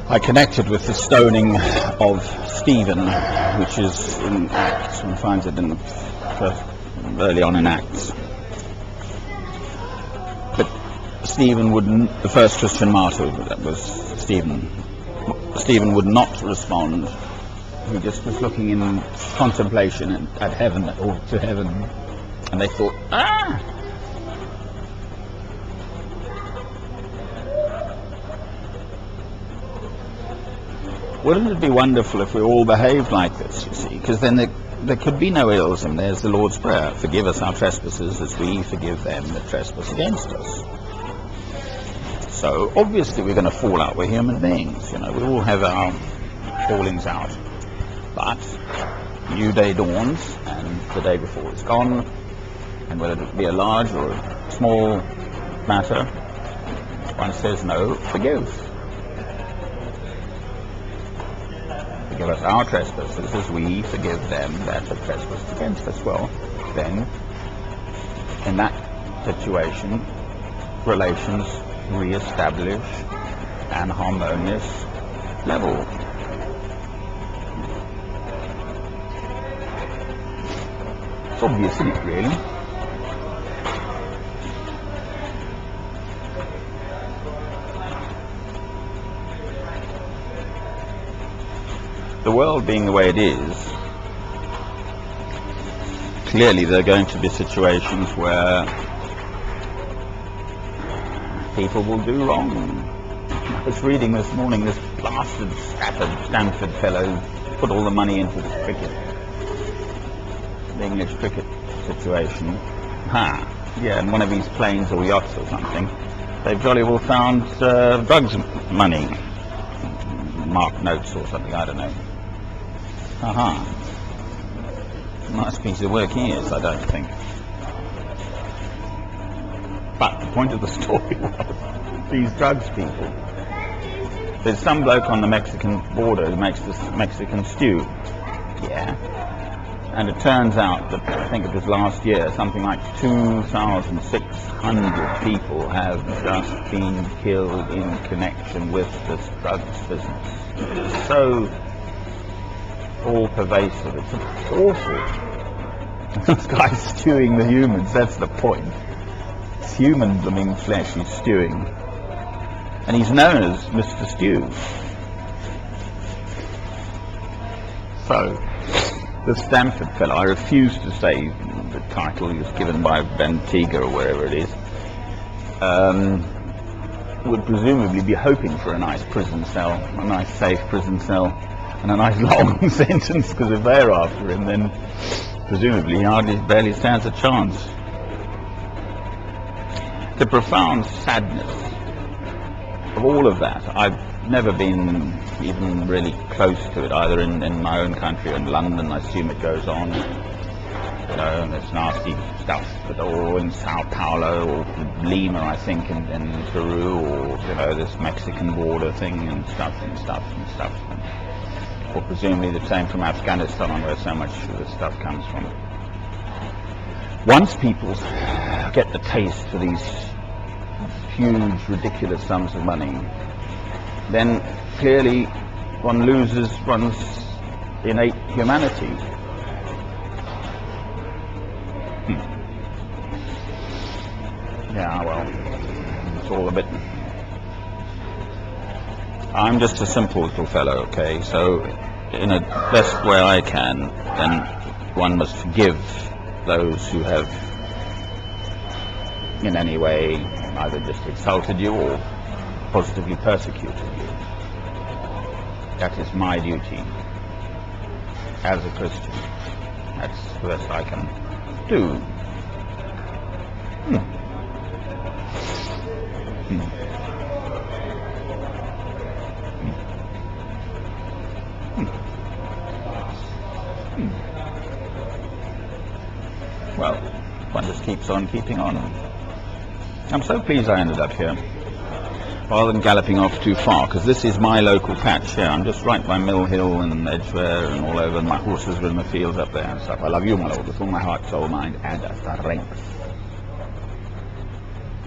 I connected with the stoning of Stephen, which is in Acts. One finds it in the early on in Acts. But Stephen wouldn't, the first Christian martyr, that was Stephen. Stephen would not respond. He just was looking in contemplation at heaven, or to heaven, and they thought, ah! Wouldn't it be wonderful if we all behaved like this, you see? Because then there could be no ills, and there's the Lord's Prayer. Forgive us our trespasses as we forgive them that trespass against us. So, obviously we're going to fall out. We're human beings, you know. We all have our fallings out. But, new day dawns, and the day before is gone, and whether it be a large or a small matter, one says, no, forgive. Forgive us our trespasses as we forgive them that have trespassed against us. Well, then, in that situation, relations re-establish an harmonious level. It's obvious, isn't it, really? The world being the way it is, clearly there are going to be situations where people will do wrong. I was reading this morning, this blasted Stanford fellow put all the money into the English cricket situation. Yeah, in one of these planes or yachts or something, they've jolly well found drugs money, marked notes or something, I don't know. Nice piece of work he is, I don't think. But the point of the story was these drugs people. There's some bloke on the Mexican border who makes this Mexican stew. Yeah. And it turns out that, I think it was last year, something like 2,600 people have just been killed in connection with this drugs business. It's so all-pervasive. It's awful. This guy's stewing the humans, that's the point. It's human blooming flesh he's stewing. And he's known as Mr. Stew. So, the Stanford fellow, I refuse to say the title he was given by Bentiga or wherever it is, would presumably be hoping for a nice prison cell, a nice safe prison cell, and a nice long sentence, because if they're after him, then presumably he barely stands a chance. The profound sadness of all of that, I've never been even really close to it, either in my own country or in London. I assume it goes on, you know, and there's nasty stuff, or in Sao Paulo or Lima, I think, in Peru, or, you know, this Mexican border thing, and stuff. Or presumably the same from Afghanistan, where so much of this stuff comes from. Once people get the taste for these huge, ridiculous sums of money, then clearly one loses one's innate humanity. Yeah, well, it's all a bit... I'm just a simple little fellow, okay? So, in the best way I can, then one must forgive those who have in any way either just insulted you or positively persecuted you. That is my duty as a Christian. That's the best I can do. Well, one just keeps on keeping on. I'm so pleased I ended up here, rather than galloping off too far, because this is my local patch here. I'm just right by Mill Hill and Edgware and all over, and my horses are in the fields up there and stuff. I love you, my lord, with all my heart, soul, mind, and strength.